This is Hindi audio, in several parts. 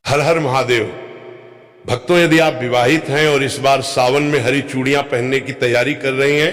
हर हर महादेव। भक्तों, यदि आप विवाहित हैं और इस बार सावन में हरी चूड़ियां पहनने की तैयारी कर रही हैं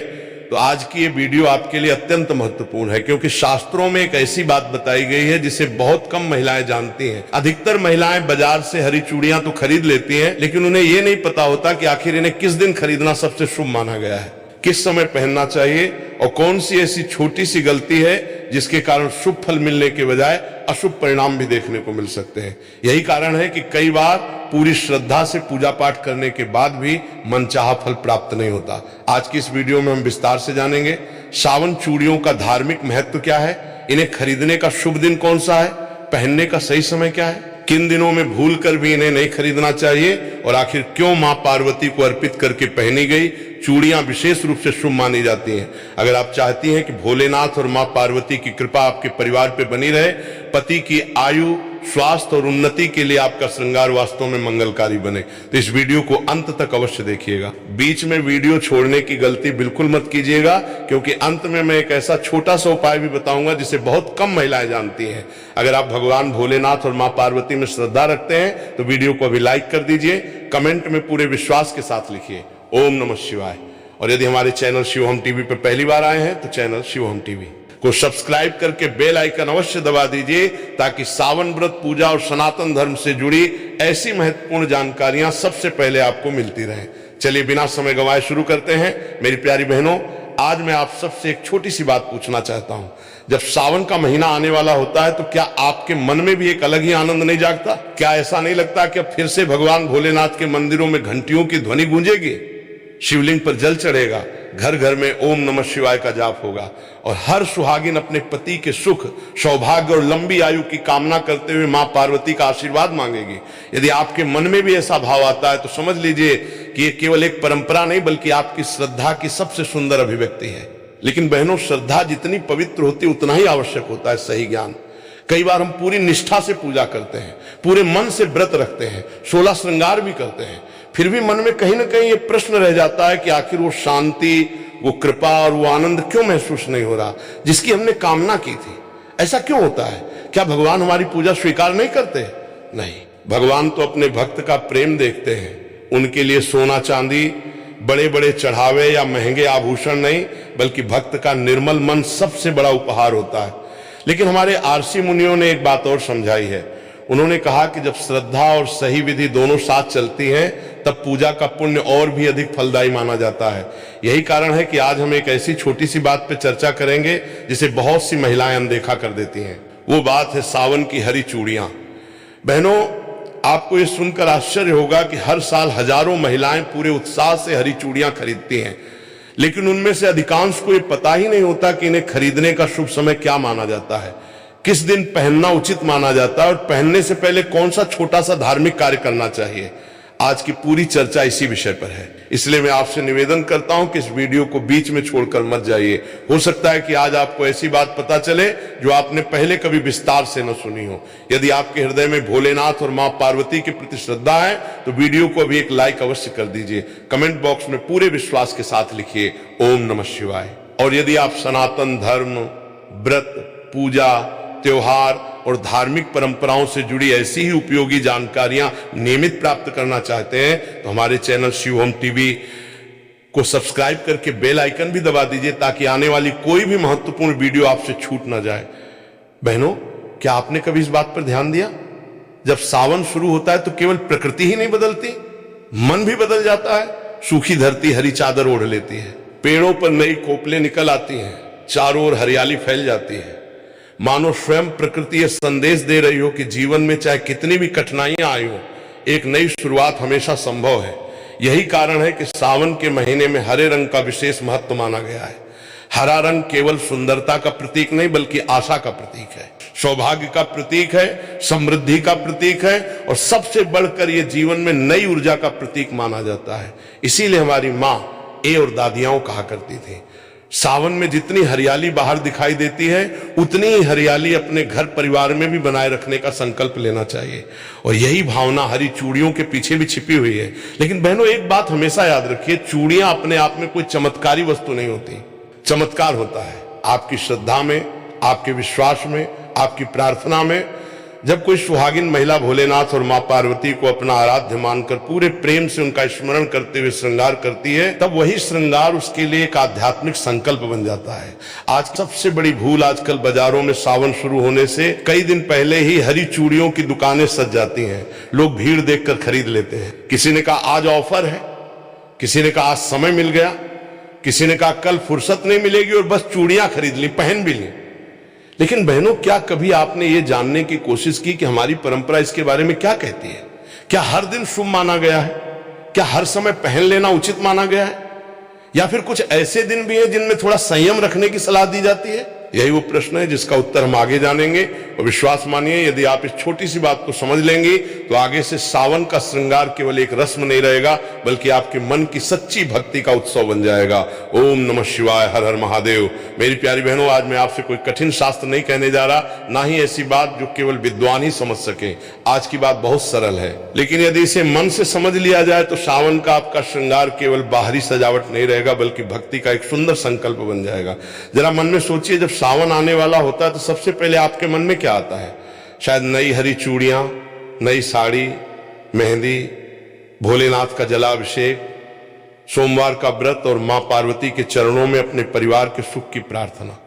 तो आज की ये वीडियो आपके लिए अत्यंत महत्वपूर्ण है, क्योंकि शास्त्रों में एक ऐसी बात बताई गई है जिसे बहुत कम महिलाएं जानती हैं। अधिकतर महिलाएं बाजार से हरी चूड़ियां तो खरीद लेती हैं, लेकिन उन्हें ये नहीं पता होता कि आखिर इन्हें किस दिन खरीदना सबसे शुभ माना गया है, किस समय पहनना चाहिए और कौन सी ऐसी छोटी सी गलती है जिसके कारण शुभ फल मिलने के बजाय अशुभ परिणाम भी देखने को मिल सकते हैं। यही कारण है कि कई बार पूरी श्रद्धा से पूजा पाठ करने के बाद भी मनचाहा फल प्राप्त नहीं होता। आज की इस वीडियो में हम विस्तार से जानेंगे सावन चूड़ियों का धार्मिक महत्व क्या है, इन्हें खरीदने का शुभ दिन कौन सा है, पहनने का सही समय क्या है, किन दिनों में भूल कर भी इन्हें नहीं खरीदना चाहिए और आखिर क्यों मां पार्वती को अर्पित करके पहनी गई चूड़ियां विशेष रूप से शुभ मानी जाती हैं। अगर आप चाहती हैं कि भोलेनाथ और मां पार्वती की कृपा आपके परिवार पे बनी रहे, पति की आयु, स्वास्थ्य और उन्नति के लिए आपका श्रृंगार वास्तव में मंगलकारी बने, तो इस वीडियो को अंत तक अवश्य देखिएगा। बीच में वीडियो छोड़ने की गलती बिल्कुल मत कीजिएगा, क्योंकि अंत में मैं एक ऐसा छोटा सा उपाय भी बताऊंगा जिसे बहुत कम महिलाएं जानती हैं। अगर आप भगवान भोलेनाथ और मां पार्वती में श्रद्धा रखते हैं तो वीडियो को अभी लाइक कर दीजिए, कमेंट में पूरे विश्वास के साथ लिखिए ओम नमः शिवाय। और यदि हमारे चैनल शिवहम टीवी पर पहली बार आए हैं तो चैनल शिवहम टीवी को सब्सक्राइब करके बेल आइकन अवश्य दबा दीजिए, ताकि सावन व्रत, पूजा और सनातन धर्म से जुड़ी ऐसी महत्वपूर्ण जानकारियां सबसे पहले आपको मिलती रहें। चलिए बिना समय गंवाए शुरू करते हैं। मेरी प्यारी बहनों, आज मैं आप सबसे एक छोटी सी बात पूछना चाहता हूं। जब सावन का महीना आने वाला होता है तो क्या आपके मन में भी एक अलग ही आनंद नहीं जागता? क्या ऐसा नहीं लगता कि अब फिर से भगवान भोलेनाथ के मंदिरों में घंटियों की ध्वनि गूंजेगी, शिवलिंग पर जल चढ़ेगा, घर घर में ओम नमः शिवाय का जाप होगा और हर सुहागिन अपने पति के सुख, सौभाग्य और लंबी आयु की कामना करते हुए मां पार्वती का आशीर्वाद मांगेगी। यदि आपके मन में भी ऐसा भाव आता है तो समझ लीजिए कि ये केवल एक परंपरा नहीं बल्कि आपकी श्रद्धा की सबसे सुंदर अभिव्यक्ति है। लेकिन बहनों, श्रद्धा जितनी पवित्र होती उतना ही आवश्यक होता है सही ज्ञान। कई बार हम पूरी निष्ठा से पूजा करते हैं, पूरे मन से व्रत रखते हैं, 16 श्रृंगार भी करते हैं, फिर भी मन में कहीं ना कहीं ये प्रश्न रह जाता है कि आखिर वो शांति, वो कृपा और वो आनंद क्यों महसूस नहीं हो रहा जिसकी हमने कामना की थी। ऐसा क्यों होता है? क्या भगवान हमारी पूजा स्वीकार नहीं करते? नहीं, भगवान तो अपने भक्त का प्रेम देखते हैं। उनके लिए सोना चांदी, बड़े बड़े चढ़ावे या महंगे आभूषण नहीं, बल्कि भक्त का निर्मल मन सबसे बड़ा उपहार होता है। लेकिन हमारे आरसी मुनियों ने एक बात और समझाई है। उन्होंने कहा कि जब श्रद्धा और सही विधि दोनों साथ चलती हैं तब पूजा का पुण्य और भी अधिक फलदायी माना जाता है। यही कारण है कि आज हम एक ऐसी छोटी सी बात पर चर्चा करेंगे जिसे बहुत सी महिलाएं अनदेखा कर देती हैं। वो बात है सावन की हरी चूड़ियां। बहनों, आपको ये सुनकर आश्चर्य होगा कि हर साल हजारों महिलाएं पूरे उत्साह से हरी चूड़ियां खरीदती हैं, लेकिन उनमें से अधिकांश को ये पता ही नहीं होता कि इन्हें खरीदने का शुभ समय क्या माना जाता है, किस दिन पहनना उचित माना जाता है और पहनने से पहले कौन सा छोटा सा धार्मिक कार्य करना चाहिए। आज की पूरी चर्चा इसी विषय पर है, इसलिए मैं आपसे निवेदन करता हूं कि इस वीडियो को बीच में छोड़कर मत जाइए। हो सकता है कि आज आपको ऐसी बात पता चले जो आपने पहले कभी विस्तार से न सुनी हो। यदि आपके हृदय में भोलेनाथ और मां पार्वती के प्रति श्रद्धा है तो वीडियो को अभी एक लाइक अवश्य कर दीजिए। कमेंट बॉक्स में पूरे विश्वास के साथ लिखिए ओम नमः शिवाय। और यदि आप सनातन धर्म, व्रत, पूजा, त्योहार और धार्मिक परंपराओं से जुड़ी ऐसी ही उपयोगी जानकारियां नियमित प्राप्त करना चाहते हैं तो हमारे चैनल शिवहम टीवी को सब्सक्राइब करके बेल आइकन भी दबा दीजिए, ताकि आने वाली कोई भी महत्वपूर्ण वीडियो आपसे छूट ना जाए। बहनों, क्या आपने कभी इस बात पर ध्यान दिया, जब सावन शुरू होता है तो केवल प्रकृति ही नहीं बदलती, मन भी बदल जाता है। सूखी धरती हरी चादर ओढ़ लेती है, पेड़ों पर नई कोपलें निकल आती हैं, चारों ओर हरियाली फैल जाती है, मानो स्वयं प्रकृति यह संदेश दे रही हो कि जीवन में चाहे कितनी भी कठिनाइयां आई हो, एक नई शुरुआत हमेशा संभव है। यही कारण है कि सावन के महीने में हरे रंग का विशेष महत्व माना गया है। हरा रंग केवल सुंदरता का प्रतीक नहीं बल्कि आशा का प्रतीक है, सौभाग्य का प्रतीक है, समृद्धि का प्रतीक है और सबसे बढ़कर यह जीवन में नई ऊर्जा का प्रतीक माना जाता है। इसीलिए हमारी माँ और दादियां कहा करती थी, सावन में जितनी हरियाली बाहर दिखाई देती है उतनी ही हरियाली अपने घर परिवार में भी बनाए रखने का संकल्प लेना चाहिए। और यही भावना हरी चूड़ियों के पीछे भी छिपी हुई है। लेकिन बहनों, एक बात हमेशा याद रखिए, चूड़ियां अपने आप में कोई चमत्कारी वस्तु नहीं होती। चमत्कार होता है आपकी श्रद्धा में, आपके विश्वास में, आपकी प्रार्थना में। जब कोई सुहागिन महिला भोलेनाथ और मां पार्वती को अपना आराध्य मानकर पूरे प्रेम से उनका स्मरण करते हुए श्रृंगार करती है, तब वही श्रृंगार उसके लिए एक आध्यात्मिक संकल्प बन जाता है। आज सबसे बड़ी भूल, आजकल बाजारों में सावन शुरू होने से कई दिन पहले ही हरी चूड़ियों की दुकानें सज जाती हैं। लोग भीड़ देखकर खरीद लेते हैं। किसी ने कहा आज ऑफर है, किसी ने कहा आज समय मिल गया, किसी ने कहा कल फुर्सत नहीं मिलेगी, और बस चूड़ियां खरीद ली, पहन भी ली। लेकिन बहनों, क्या कभी आपने ये जानने की कोशिश की कि हमारी परंपरा इसके बारे में क्या कहती है? क्या हर दिन शुभ माना गया है? क्या हर समय पहन लेना उचित माना गया है? या फिर कुछ ऐसे दिन भी हैं जिनमें थोड़ा संयम रखने की सलाह दी जाती है? यही वो प्रश्न है जिसका उत्तर हम आगे जानेंगे। और विश्वास मानिए, यदि आप इस छोटी सी बात को समझ लेंगे तो आगे से सावन का श्रृंगार केवल एक रस्म नहीं रहेगा, बल्कि आपके मन की सच्ची भक्ति का उत्सव बन जाएगा। ओम नमः शिवाय, हर हर महादेव। मेरी प्यारी बहनों, आज मैं आपसे कोई कठिन शास्त्र नहीं कहने जा रहा, ना ही ऐसी बात जो केवल विद्वान ही समझ सके। आज की बात बहुत सरल है, लेकिन यदि इसे मन से समझ लिया जाए तो सावन का आपका श्रृंगार केवल बाहरी सजावट नहीं रहेगा, बल्कि भक्ति का एक सुंदर संकल्प बन जाएगा। जरा मन में सोचिए, जब सावन आने वाला होता है तो सबसे पहले आपके मन में क्या आता है? शायद नई हरी चूड़ियां, नई साड़ी, मेहंदी, भोलेनाथ का जलाभिषेक, सोमवार का व्रत और मां पार्वती के चरणों में अपने परिवार के सुख की प्रार्थना।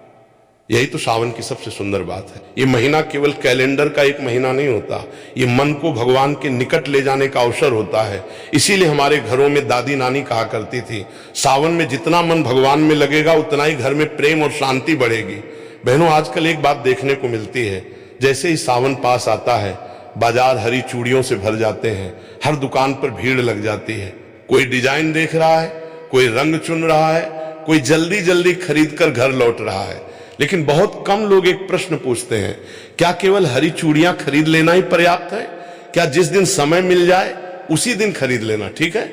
यही तो सावन की सबसे सुंदर बात है। ये महीना केवल कैलेंडर का एक महीना नहीं होता, ये मन को भगवान के निकट ले जाने का अवसर होता है। इसीलिए हमारे घरों में दादी नानी कहा करती थी, सावन में जितना मन भगवान में लगेगा उतना ही घर में प्रेम और शांति बढ़ेगी। बहनों, आजकल एक बात देखने को मिलती है, जैसे ही सावन पास आता है बाजार हरी चूड़ियों से भर जाते हैं, हर दुकान पर भीड़ लग जाती है। कोई डिजाइन देख रहा है, कोई रंग चुन रहा है, कोई जल्दी जल्दी खरीद कर घर लौट रहा है। लेकिन बहुत कम लोग एक प्रश्न पूछते हैं, क्या केवल हरी चूड़ियां खरीद लेना ही पर्याप्त है? क्या जिस दिन समय मिल जाए उसी दिन खरीद लेना ठीक है?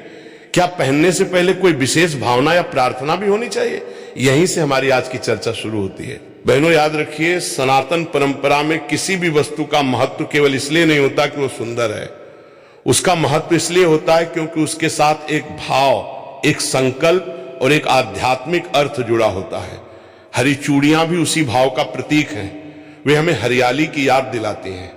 क्या पहनने से पहले कोई विशेष भावना या प्रार्थना भी होनी चाहिए? यहीं से हमारी आज की चर्चा शुरू होती है। बहनों, याद रखिए, सनातन परंपरा में किसी भी वस्तु का महत्व केवल इसलिए नहीं होता कि वो सुंदर है। उसका महत्व इसलिए होता है क्योंकि उसके साथ एक भाव, एक संकल्प और एक आध्यात्मिक अर्थ जुड़ा होता है। हरी चूड़ियां भी उसी भाव का प्रतीक हैं। वे हमें हरियाली की याद दिलाती हैं।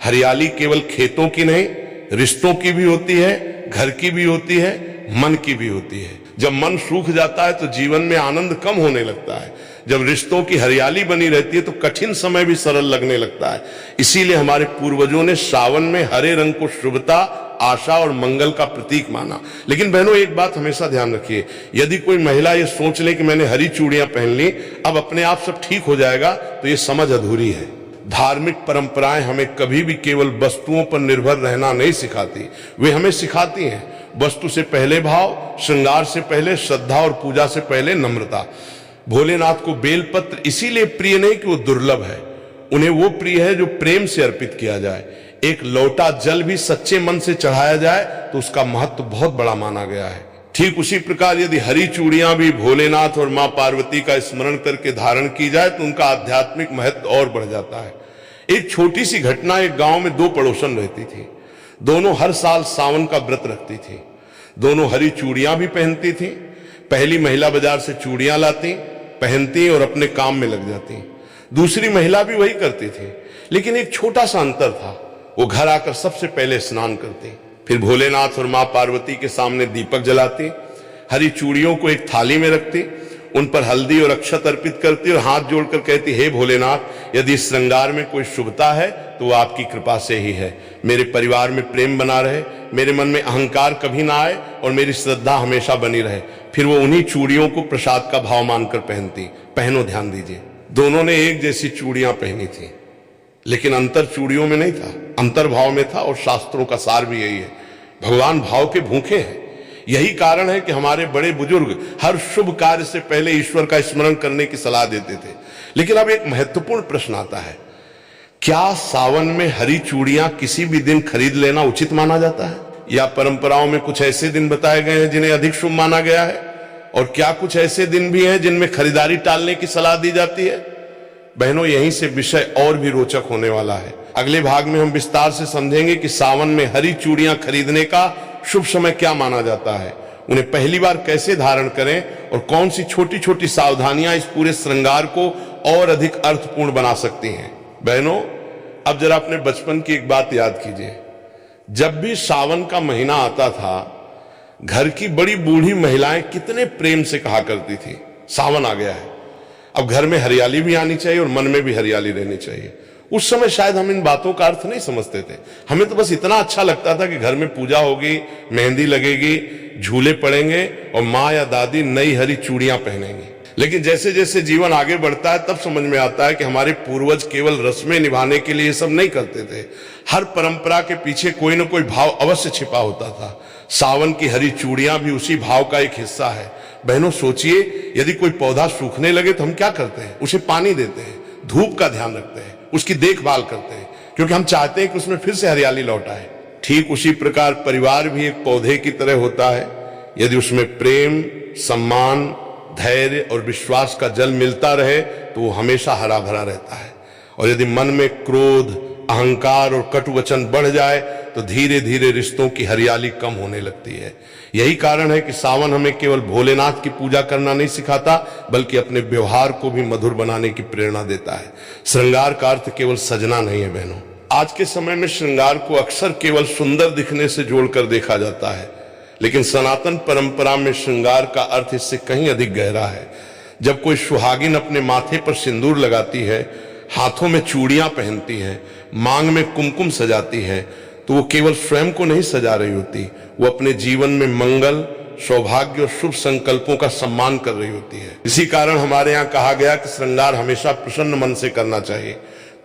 हरियाली केवल खेतों की नहीं, रिश्तों की भी होती है, घर की भी होती है, मन की भी होती है। जब मन सूख जाता है तो जीवन में आनंद कम होने लगता है। जब रिश्तों की हरियाली बनी रहती है तो कठिन समय भी सरल लगने लगता है। इसीलिए हमारे पूर्वजों ने सावन में हरे रंग को शुभता, आशा और मंगल का प्रतीक माना। लेकिन बहनों, एक बात हमेशा ध्यान रखिए, यदि कोई महिला ये सोच ले कि मैंने हरी चूड़ियां पहन ली, अब अपने आप सब ठीक हो जाएगा, तो ये समझ अधूरी है। धार्मिक परंपराएं हमें कभी भी केवल वस्तुओं पर निर्भर रहना नहीं सिखाती, वे हमें सिखाती हैं वस्तु से पहले भाव, श्रृंगार से पहले श्रद्धा और पूजा से पहले नम्रता। भोलेनाथ को बेलपत्र इसीलिए प्रिय नहीं कि वो दुर्लभ है, उन्हें वो प्रिय है जो प्रेम से अर्पित किया जाए। एक लोटा जल भी सच्चे मन से चढ़ाया जाए तो उसका महत्व बहुत बड़ा माना गया है। ठीक उसी प्रकार यदि हरी चूड़ियां भी भोलेनाथ और मां पार्वती का स्मरण करके धारण की जाए तो उनका आध्यात्मिक महत्व और बढ़ जाता है। एक छोटी सी घटना, एक गांव में दो पड़ोसन रहती थी। दोनों हर साल सावन का व्रत रखती थी। दोनों हरी चूड़ियां भी पहनती थी। पहली महिला बाजार से चूड़ियां लाती, पहनती और अपने काम में लग जाती। दूसरी महिला भी वही करती थी, लेकिन एक छोटा सा अंतर था, वो घर आकर सबसे पहले स्नान करती, फिर भोलेनाथ और मां पार्वती के सामने दीपक जलाती, हरी चूड़ियों को एक थाली में रखती, उन पर हल्दी और अक्षत अर्पित करती और हाथ जोड़कर कहती, हे भोलेनाथ, यदि इस श्रृंगार में कोई शुभता है तो वो आपकी कृपा से ही है। मेरे परिवार में प्रेम बना रहे, मेरे मन में अहंकार कभी ना आए और मेरी श्रद्धा हमेशा बनी रहे। फिर वो उन्हीं चूड़ियों को प्रसाद का भाव मानकर पहनती। पहनो, ध्यान दीजिए, दोनों ने एक जैसी चूड़ियां पहनी थी, लेकिन अंतर चूड़ियों में नहीं था, अंतर भाव में था। और शास्त्रों का सार भी यही है, भगवान भाव के भूखे हैं। यही कारण है कि हमारे बड़े बुजुर्ग हर शुभ कार्य से पहले ईश्वर का स्मरण करने की सलाह देते थे। लेकिन अब एक महत्वपूर्ण प्रश्न आता है, क्या सावन में हरी चूड़ियां किसी भी दिन खरीद लेना उचित माना जाता है? या परंपराओं में कुछ ऐसे दिन बताए गए हैं जिन्हें अधिक शुभ माना गया है? और क्या कुछ ऐसे दिन भी हैं जिनमें खरीदारी टालने की सलाह दी जाती है? बहनों, यहीं से विषय और भी रोचक होने वाला है। अगले भाग में हम विस्तार से समझेंगे कि सावन में हरी चूड़ियां खरीदने का शुभ समय क्या माना जाता है, उन्हें पहली बार कैसे धारण करें और कौन सी छोटी छोटी सावधानियां इस पूरे श्रृंगार को और अधिक अर्थपूर्ण बना सकती हैं। बहनों, अब जरा अपने बचपन की एक बात याद कीजिए, जब भी सावन का महीना आता था, घर की बड़ी बूढ़ी महिलाएं कितने प्रेम से कहा करती थी, सावन आ गया है, अब घर में हरियाली भी आनी चाहिए और मन में भी हरियाली रहनी चाहिए। उस समय शायद हम इन बातों का अर्थ नहीं समझते थे, हमें तो बस इतना अच्छा लगता था कि घर में पूजा होगी, मेहंदी लगेगी, झूले पड़ेंगे और माँ या दादी नई हरी चूड़ियां पहनेंगी। लेकिन जैसे जैसे जीवन आगे बढ़ता है तब समझ में आता है कि हमारे पूर्वज केवल रस्में निभाने के लिए सब नहीं करते थे, हर परंपरा के पीछे कोई ना कोई भाव अवश्य छिपा होता था। सावन की हरी चूड़ियां भी उसी भाव का एक हिस्सा है। बहनों सोचिए, यदि कोई पौधा सूखने लगे तो हम क्या करते हैं? उसे पानी देते हैं, धूप का ध्यान रखते हैं, उसकी देखभाल करते हैं, क्योंकि हम चाहते हैं कि उसमें फिर से हरियाली लौट आए। ठीक उसी प्रकार परिवार भी एक पौधे की तरह होता है। यदि उसमें प्रेम, सम्मान, धैर्य और विश्वास का जल मिलता रहे तो वो हमेशा हरा भरा रहता है। और यदि मन में क्रोध, अहंकार और कटु वचन बढ़ जाए तो धीरे धीरे रिश्तों की हरियाली कम होने लगती है। यही कारण है कि सावन हमें केवल भोलेनाथ की पूजा करना नहीं सिखाता, बल्कि अपने व्यवहार को भी मधुर बनाने की प्रेरणा देता है। श्रृंगार का अर्थ केवल सजना नहीं है बहनों। आज के समय में श्रृंगार को अक्सर केवल सुंदर दिखने से जोड़कर देखा जाता है, लेकिन सनातन परंपरा में श्रृंगार का अर्थ इससे कहीं अधिक गहरा है। जब कोई सुहागिन अपने माथे पर सिंदूर लगाती है, हाथों में चूड़ियां पहनती है, मांग में कुमकुम सजाती है, तो वो केवल स्वयं को नहीं सजा रही होती, वो अपने जीवन में मंगल, सौभाग्य और शुभ संकल्पों का सम्मान कर रही होती है। इसी कारण हमारे यहाँ कहा गया कि श्रृंगार हमेशा प्रसन्न मन से करना चाहिए।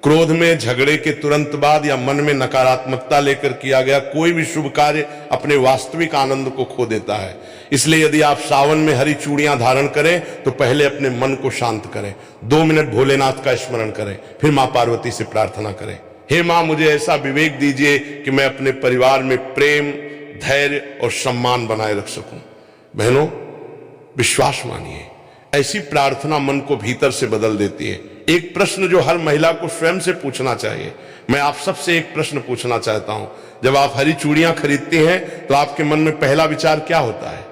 क्रोध में, झगड़े के तुरंत बाद या मन में नकारात्मकता लेकर किया गया कोई भी शुभ कार्य अपने वास्तविक आनंद को खो देता है। इसलिए यदि आप सावन में हरी चूड़ियां धारण करें तो पहले अपने मन को शांत करें, 2 मिनट भोलेनाथ का स्मरण करें, फिर मां पार्वती से प्रार्थना करें, हे मां मुझे ऐसा विवेक दीजिए कि मैं अपने परिवार में प्रेम, धैर्य और सम्मान बनाए रख सकूं। बहनों विश्वास मानिए, ऐसी प्रार्थना मन को भीतर से बदल देती है। एक प्रश्न जो हर महिला को स्वयं से पूछना चाहिए, मैं आप सबसे एक प्रश्न पूछना चाहता हूं, जब आप हरी चूड़ियां खरीदती हैं तो आपके मन में पहला विचार क्या होता है?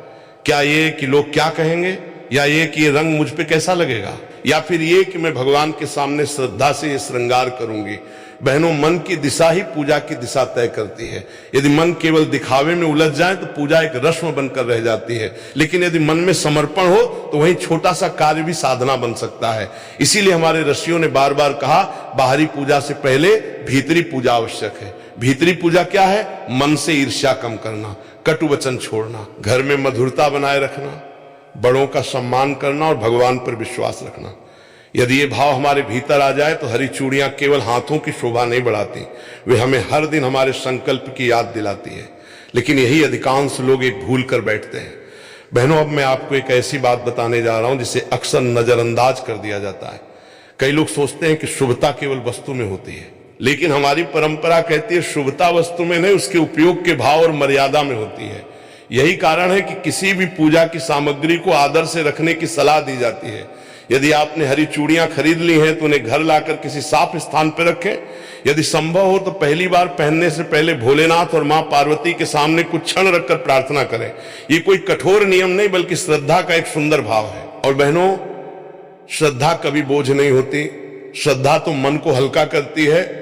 क्या ये कि लोग क्या कहेंगे, या ये कि ये रंग मुझ पे कैसा लगेगा, या फिर ये कि मैं भगवान के सामने श्रद्धा से ये श्रृंगार करूंगी? बहनों मन की दिशा ही पूजा की दिशा तय करती है। यदि मन केवल दिखावे में उलझ जाए तो पूजा एक रस्म बनकर रह जाती है, लेकिन यदि मन में समर्पण हो तो वहीं छोटा सा कार्य भी साधना बन सकता है। इसीलिए हमारे ऋषियों ने बार बार कहा, बाहरी पूजा से पहले भीतरी पूजा आवश्यक है। भीतरी पूजा क्या है? मन से ईर्ष्या कम करना, कटु वचन छोड़ना, घर में मधुरता बनाए रखना, बड़ों का सम्मान करना और भगवान पर विश्वास रखना। यदि ये भाव हमारे भीतर आ जाए तो हरी चूड़ियां केवल हाथों की शोभा नहीं बढ़ाती, वे हमें हर दिन हमारे संकल्प की याद दिलाती है। लेकिन यही अधिकांश लोग एक भूल कर बैठते हैं। बहनों अब मैं आपको एक ऐसी बात बताने जा रहा हूं जिसे अक्सर नजरअंदाज कर दिया जाता है। कई लोग सोचते हैं कि शुभता केवल वस्तु में होती है, लेकिन हमारी परंपरा कहती है शुभता वस्तु में नहीं, उसके उपयोग के भाव और मर्यादा में होती है। यही कारण है कि किसी भी पूजा की सामग्री को आदर से रखने की सलाह दी जाती है। यदि आपने हरी चूड़ियां खरीद ली हैं तो उन्हें घर लाकर किसी साफ स्थान पर रखें। यदि संभव हो तो पहली बार पहनने से पहले भोलेनाथ और मां पार्वती के सामने कुछ क्षण रखकर प्रार्थना करें। ये कोई कठोर नियम नहीं, बल्कि श्रद्धा का एक सुंदर भाव है। और बहनों श्रद्धा कभी बोझ नहीं होती, श्रद्धा तो मन को हल्का करती है।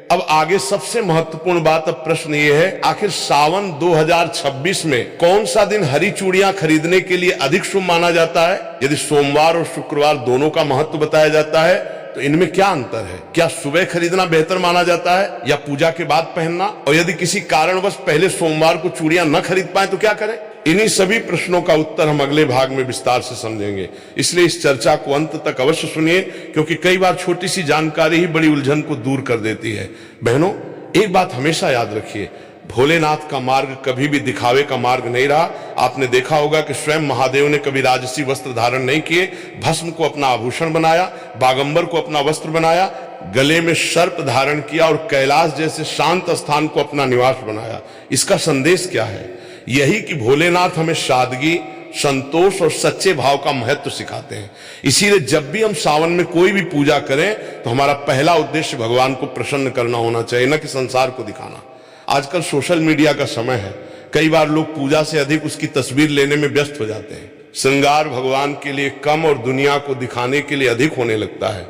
अब आगे सबसे महत्वपूर्ण बात, अब प्रश्न ये है, आखिर सावन 2026 में कौन सा दिन हरी चूड़ियां खरीदने के लिए अधिक शुभ माना जाता है? यदि सोमवार और शुक्रवार दोनों का महत्व बताया जाता है तो इनमें क्या अंतर है? क्या सुबह खरीदना बेहतर माना जाता है या पूजा के बाद पहनना? और यदि किसी कारणवश पहले सोमवार को चूड़ियां न खरीद पाए तो क्या करें? इन्हीं सभी प्रश्नों का उत्तर हम अगले भाग में विस्तार से समझेंगे। इसलिए इस चर्चा को अंत तक अवश्य सुनिए, क्योंकि कई बार छोटी सी जानकारी ही बड़ी उलझन को दूर कर देती है। बहनों एक बात हमेशा याद रखिए, भोलेनाथ का मार्ग कभी भी दिखावे का मार्ग नहीं रहा। आपने देखा होगा कि स्वयं महादेव ने कभी राजसी वस्त्र धारण नहीं किए, भस्म को अपना आभूषण बनाया, बागंबर को अपना वस्त्र बनाया, गले में सर्प धारण किया और कैलाश जैसे शांत स्थान को अपना निवास बनाया। इसका संदेश क्या है? यही कि भोलेनाथ हमें सादगी, संतोष और सच्चे भाव का महत्व सिखाते हैं। इसीलिए जब भी हम सावन में कोई भी पूजा करें तो हमारा पहला उद्देश्य भगवान को प्रसन्न करना होना चाहिए, न कि संसार को दिखाना। आजकल सोशल मीडिया का समय है, कई बार लोग पूजा से अधिक उसकी तस्वीर लेने में व्यस्त हो जाते हैं। श्रृंगार भगवान के लिए कम और दुनिया को दिखाने के लिए अधिक होने लगता है।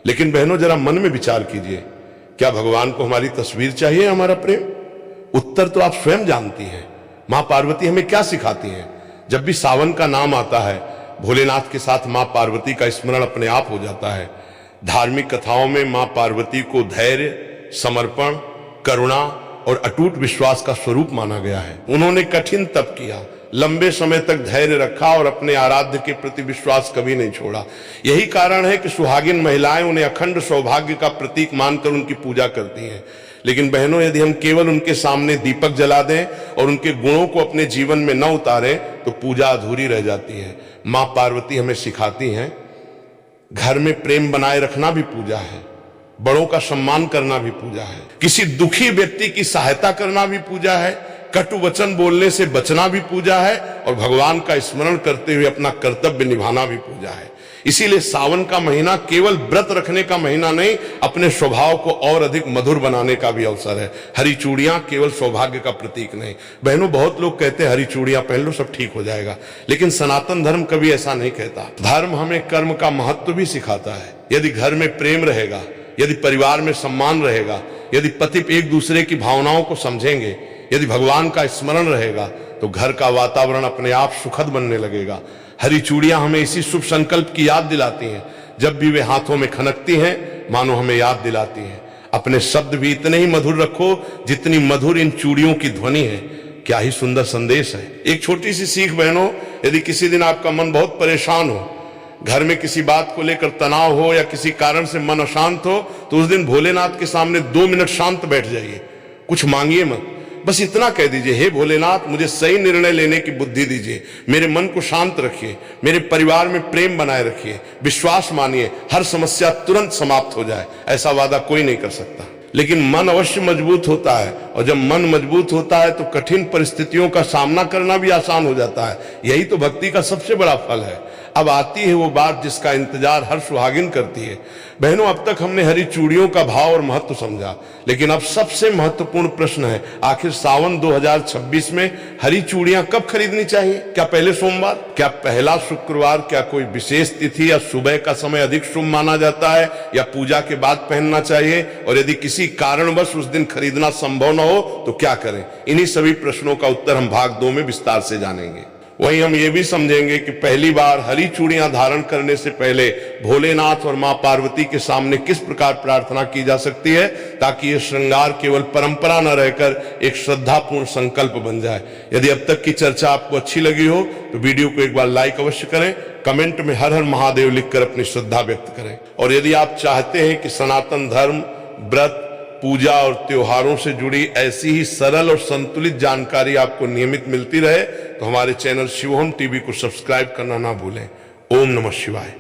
लेकिन बहनों जरा मन में विचार कीजिए, क्या भगवान को हमारी तस्वीर चाहिए, हमारा प्रेम? उत्तर तो आप स्वयं जानती हैं। मां पार्वती हमें क्या सिखाती हैं? जब भी सावन का नाम आता है, भोलेनाथ के साथ मां पार्वती का स्मरण अपने आप हो जाता है। धार्मिक कथाओं में मां पार्वती को धैर्य, समर्पण, करुणा और अटूट विश्वास का स्वरूप माना गया है। उन्होंने कठिन तप किया, लंबे समय तक धैर्य रखा और अपने आराध्य के प्रति विश्वास कभी नहीं छोड़ा। यही कारण है कि सुहागिन महिलाएं उन्हें अखंड सौभाग्य का प्रतीक मानकर उनकी पूजा करती हैं। लेकिन बहनों, यदि हम केवल उनके सामने दीपक जला दें और उनके गुणों को अपने जीवन में न उतारें तो पूजा अधूरी रह जाती है। मां पार्वती हमें सिखाती हैं, घर में प्रेम बनाए रखना भी पूजा है, बड़ों का सम्मान करना भी पूजा है, किसी दुखी व्यक्ति की सहायता करना भी पूजा है, कटु वचन बोलने से बचना भी पूजा है और भगवान का स्मरण करते हुए अपना कर्तव्य निभाना भी पूजा है। इसीलिए सावन का महीना केवल व्रत रखने का महीना नहीं, अपने स्वभाव को और अधिक मधुर बनाने का भी अवसर है। हरी चूड़ियां केवल सौभाग्य का प्रतीक नहीं। बहनों, बहुत लोग कहते हैं हरी चूड़ियां पहन लो सब ठीक हो जाएगा, लेकिन सनातन धर्म कभी ऐसा नहीं कहता। धर्म हमें कर्म का महत्व भी सिखाता है। यदि घर में प्रेम रहेगा, यदि परिवार में सम्मान रहेगा, यदि पति एक दूसरे की भावनाओं को समझेंगे, यदि भगवान का स्मरण रहेगा, तो घर का वातावरण अपने आप सुखद बनने लगेगा। हरी चूड़ियां हमें इसी शुभ संकल्प की याद दिलाती हैं। जब भी वे हाथों में खनकती हैं, मानो हमें याद दिलाती हैं, अपने शब्द भी इतने ही मधुर रखो जितनी मधुर इन चूड़ियों की ध्वनि है। क्या ही सुंदर संदेश है। एक छोटी सी सीख बहनों, यदि किसी दिन आपका मन बहुत परेशान हो, घर में किसी बात को लेकर तनाव हो या किसी कारण से मन अशांत हो, तो उस दिन भोलेनाथ के सामने 2 मिनट शांत बैठ जाइए। कुछ मांगिए मत, बस इतना कह दीजिए, हे भोलेनाथ, मुझे सही निर्णय लेने की बुद्धि दीजिए, मेरे मन को शांत रखिए, मेरे परिवार में प्रेम बनाए रखिए, विश्वास मानिए, हर समस्या तुरंत समाप्त हो जाए। ऐसा वादा कोई नहीं कर सकता, लेकिन मन अवश्य मजबूत होता है, और जब मन मजबूत होता है तो कठिन परिस्थितियों का सामना करना भी आसान हो जाता है। यही तो भक्ति का सबसे बड़ा फल है। अब आती है वो बात जिसका इंतजार हर सुहागिन करती है। बहनों, अब तक हमने हरी चूड़ियों का भाव और महत्व समझा, लेकिन अब सबसे महत्वपूर्ण प्रश्न है, आखिर सावन 2026 में हरी चूड़ियां कब खरीदनी चाहिए? क्या पहले सोमवार, क्या पहला शुक्रवार, क्या कोई विशेष तिथि या सुबह का समय अधिक शुभ माना जाता है, या पूजा के बाद पहनना चाहिए? और यदि किसी कारणवश उस दिन खरीदना संभव न हो तो क्या करें? इन्हीं सभी प्रश्नों का उत्तर हम भाग 2 में विस्तार से जानेंगे। वहीं हम ये भी समझेंगे कि पहली बार हरी चूड़ियां धारण करने से पहले भोलेनाथ और मां पार्वती के सामने किस प्रकार प्रार्थना की जा सकती है, ताकि ये श्रृंगार केवल परंपरा न रहकर एक श्रद्धापूर्ण संकल्प बन जाए। यदि अब तक की चर्चा आपको अच्छी लगी हो तो वीडियो को एक बार लाइक अवश्य करें, कमेंट में हर हर महादेव लिखकर अपनी श्रद्धा व्यक्त करें। और यदि आप चाहते हैं कि सनातन धर्म, व्रत, पूजा और त्योहारों से जुड़ी ऐसी ही सरल और संतुलित जानकारी आपको नियमित मिलती रहे, तो हमारे चैनल शिवोहम टीवी को सब्सक्राइब करना ना भूलें। ओम नमः शिवाय।